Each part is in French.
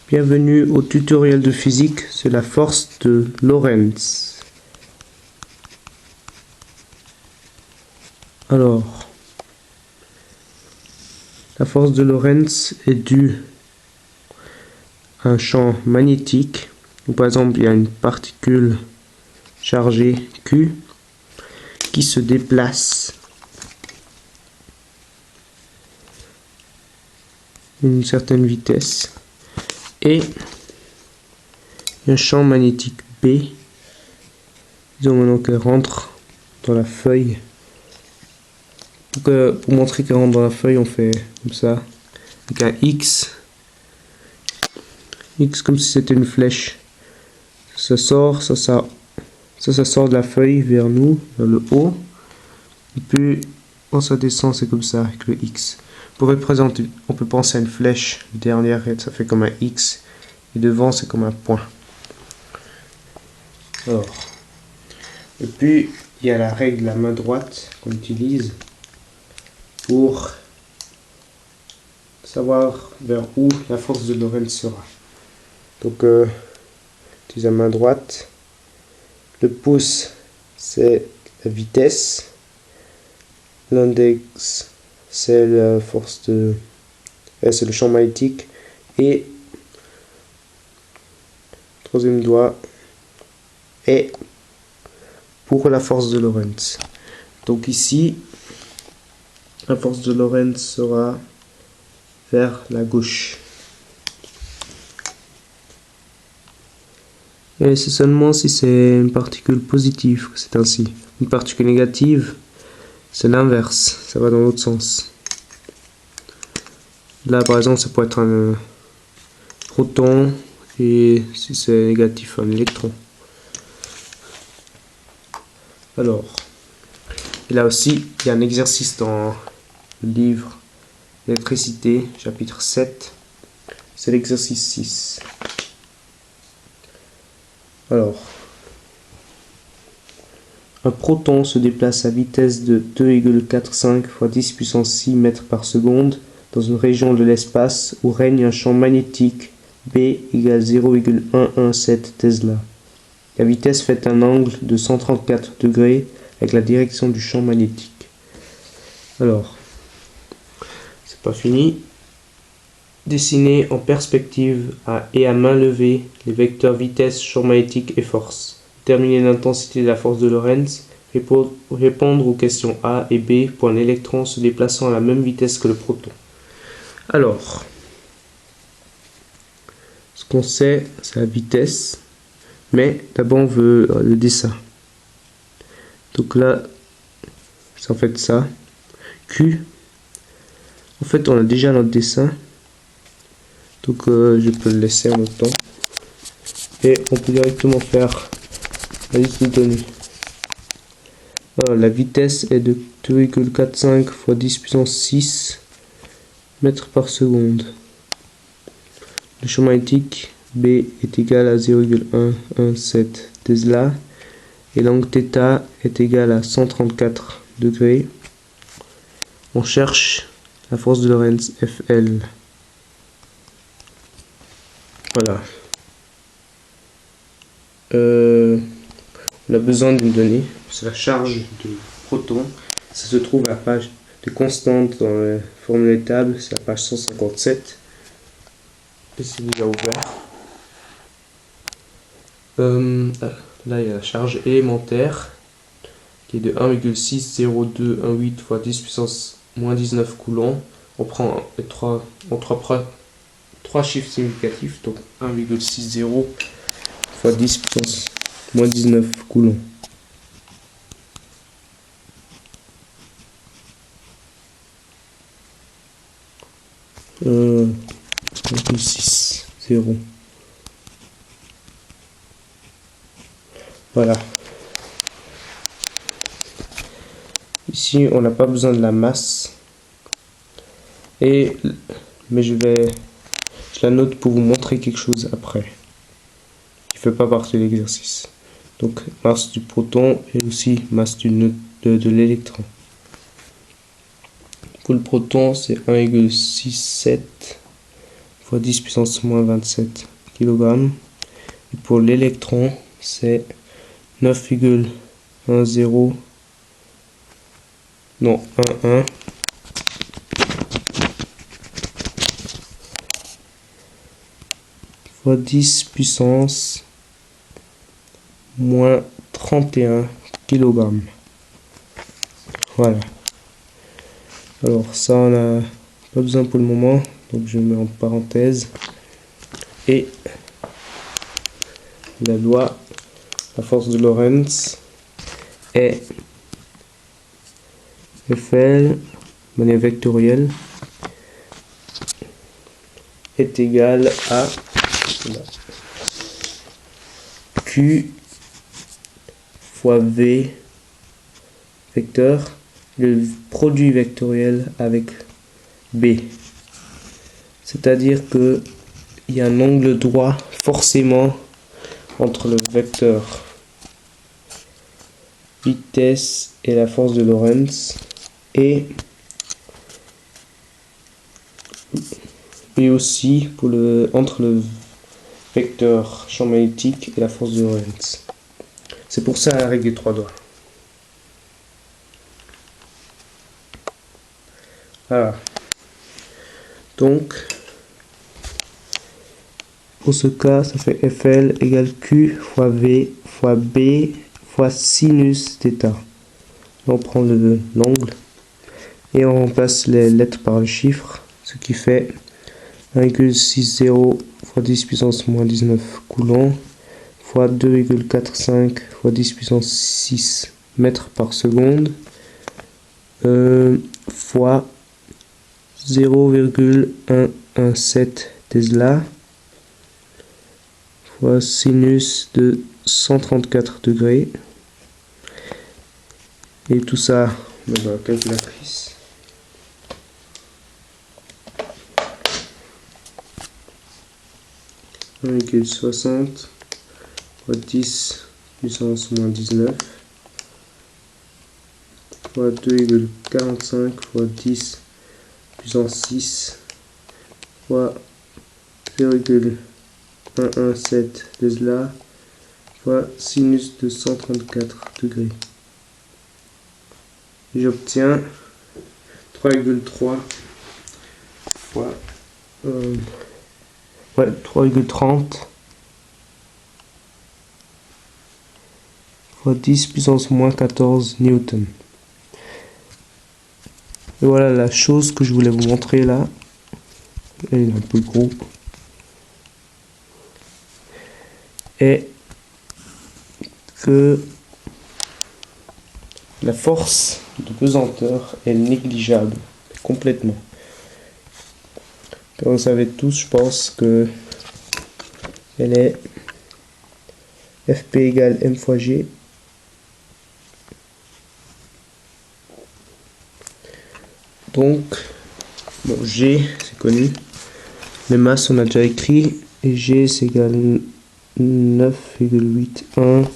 Bienvenue au tutoriel de physique sur la force de Lorentz. Alors, la force de Lorentz est due à un champ magnétique. Donc, par exemple, il y a une particule chargée Q qui se déplace à une certaine vitesse. Et un champ magnétique B. Disons maintenant qu'elle rentre dans la feuille. Donc, pour montrer qu'elle rentre dans la feuille, on fait comme ça, avec un X. X comme si c'était une flèche. Ça sort de la feuille vers nous, vers le haut. Et puis, quand ça descend, c'est comme ça, avec le X. Pour représenter, on peut penser à une flèche. Derrière, ça fait comme un X. Et devant, c'est comme un point. Alors. Et puis, il y a la règle la main droite qu'on utilise pour savoir vers où la force de Lorentz sera. Donc, utilise la main droite. Le pouce, c'est la vitesse. L'index, c'est la force de... c'est le champ magnétique. Et le troisième doigt est pour la force de Lorentz. Donc ici, la force de Lorentz sera vers la gauche. Et c'est seulement si c'est une particule positive que c'est ainsi. Une particule négative, c'est l'inverse, ça va dans l'autre sens. Là par exemple, ça peut être un proton, et si c'est négatif, un électron. Alors, et là aussi, il y a un exercice dans le livre Électricité, chapitre 7. C'est l'exercice 6. Alors, un proton se déplace à vitesse de 2,45 fois 10 puissance 6 mètres par seconde dans une région de l'espace où règne un champ magnétique B égale 0,117 Tesla. La vitesse fait un angle de 134 degrés avec la direction du champ magnétique. Alors, c'est pas fini. Dessinez en perspective et à main levée les vecteurs vitesse, champ magnétique et force. Déterminer l'intensité de la force de Lorentz. Répondre aux questions A et B pour un électron se déplaçant à la même vitesse que le proton. Alors, ce qu'on sait, c'est la vitesse. Mais d'abord, on veut le dessin. Donc là, c'est en fait ça. Q. En fait, on a déjà notre dessin. Donc, je peux le laisser en même temps. Et on peut directement faire la liste de données. Alors, la vitesse est de 2,45 fois 10 puissance 6 mètres par seconde. Le champ magnétique B est égal à 0,117 Tesla. Et l'angle θ est égal à 134 degrés. On cherche la force de Lorentz Fl. Voilà. On a besoin d'une donnée. C'est la charge de proton. Ça se trouve à la page de constante dans la formule table. C'est la page 157. Et c'est déjà ouvert. Là, il y a la charge élémentaire qui est de 1,60218 fois 10 puissance moins 19 coulombs. On prend trois chiffres significatifs, donc 1,60 fois 10 puissance moins 19 coulombs. Euh, 1,60. Voilà. Ici, on n'a pas besoin de la masse. Mais je la note pour vous montrer quelque chose après. Qui ne fait pas partie de l'exercice. Donc, masse du proton et aussi masse de l'électron. Pour le proton, c'est 1,67 fois 10 puissance moins 27 kg. Et pour l'électron, c'est 9,10 non 11 fois 10 puissance moins 31 kg. Voilà. Alors ça on a pas besoin pour le moment, donc je mets en parenthèse. Et la loi, la force de Lorentz est Fl de manière vectorielle est égal à Q fois V vecteur, le produit vectoriel avec B. C'est-à-dire que il y a un angle droit forcément entre le vecteur vitesse et la force de Lorentz et aussi pour entre le vecteur champ magnétique et la force de Lorentz. C'est pour ça la règle des 3 doigts. Voilà. Donc, pour ce cas, ça fait Fl égale Q fois V fois B fois sinus θ. On prend l'angle et on remplace les lettres par le chiffre, ce qui fait 1,60 fois 10 puissance moins 19 coulombs fois 2,45 fois 10 puissance 6 mètres par seconde fois 0,117 Tesla fois sinus de 134 degrés. Et tout ça dans la calculatrice. « 1,60 fois 10 puissance moins 19 fois 2,45 fois 10 puissance 6 fois 0,117 Tesla fois sinus de 134 degrés. Et j'obtiens 3,3 fois 3,30 fois 10 puissance moins 14 newton. Et voilà la chose que je voulais vous montrer là. Elle est un peu gros. Et que la force de pesanteur est négligeable, complètement. Comme vous savez tous, je pense que elle est Fp égale m fois g. Donc, bon, G, c'est connu. Les masses, on a déjà écrit. Et G, c'est égal 9,81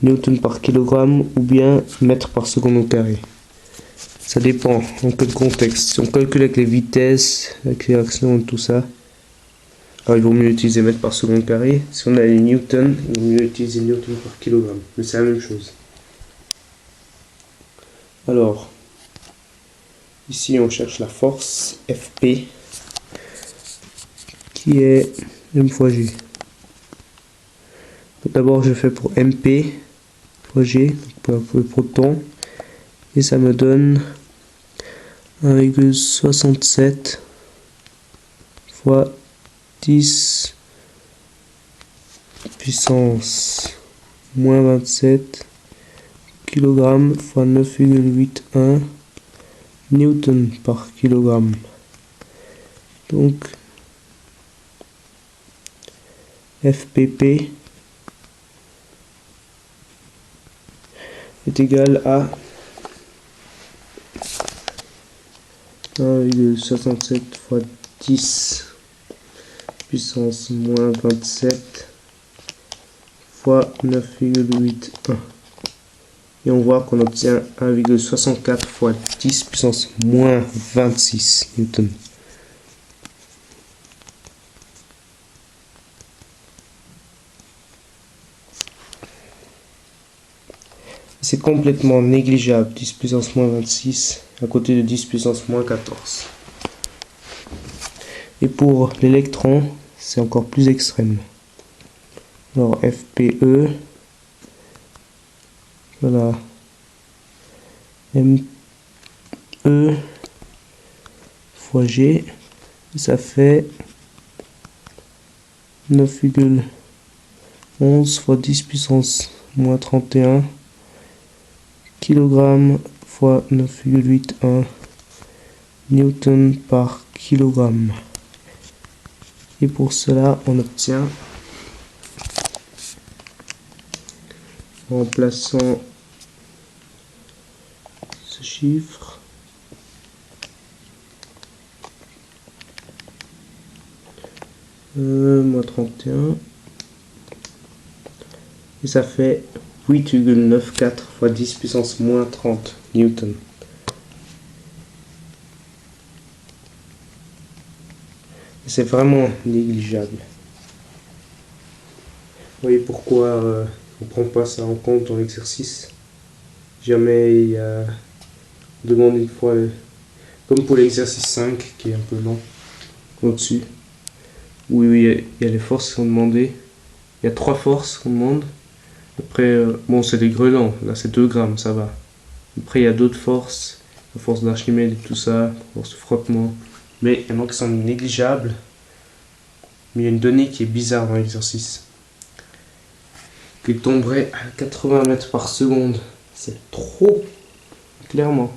newton par kilogramme ou bien mètre par seconde au carré. Ça dépend en quel contexte. Si on calcule avec les vitesses, l'accélération et tout ça, alors il vaut mieux utiliser mètre par seconde carré. Si on a les newtons, il vaut mieux utiliser newton par kilogramme. Mais c'est la même chose. Alors, ici on cherche la force Fp qui est m fois g. D'abord je fais pour mp fois g, pour le proton, et ça me donne 1,67 fois 10 puissance moins 27 kg fois 9,81 newton par kilogramme. Donc FPP est égal à 1,67 fois 10 puissance moins 27 fois 9,81. Et on voit qu'on obtient 1,64 fois 10 puissance moins 26 newton. C'est complètement négligeable, 10 puissance moins 26 à côté de 10 puissance moins 14. Et pour l'électron, c'est encore plus extrême. Alors FPE, voilà, ME fois G, ça fait 9,11 fois 10 puissance moins 31 kg fois 9,81 newton par kilogramme. Et pour cela, on obtient, en remplaçant ce chiffre, moins 31, et ça fait 8,94 fois 10 puissance moins 30 newton. C'est vraiment négligeable. Vous voyez pourquoi on ne prend pas ça en compte dans l'exercice. Jamais il y a... On demande une fois, comme pour l'exercice 5 qui est un peu long, au-dessus. Oui, il y a les forces qui sont demandées. Il y a 3 forces qu'on demande. Après, bon, c'est des grenons. Là, c'est 2 grammes, ça va. Après, il y a d'autres forces. La force d'Archimède et tout ça, la force de frottement. Mais il y en a qui sont négligeables. Mais il y a une donnée qui est bizarre dans l'exercice. Qui tomberait à 80 mètres par seconde. C'est trop, clairement.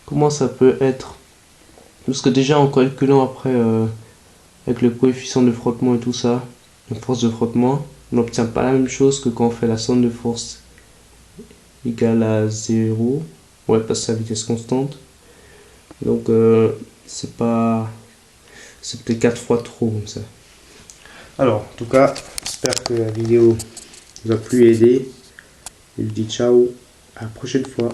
Comment ça peut être? Parce que déjà, en calculant après, avec le coefficient de frottement et tout ça, la force de frottement, on n'obtient pas la même chose que quand on fait la somme de force égale à 0. Ouais, parce que c'est à vitesse constante. Donc, c'est pas... C'est peut-être 4 fois trop comme ça. Alors, en tout cas, j'espère que la vidéo vous a plu et aidé. Et je vous dis ciao, à la prochaine fois.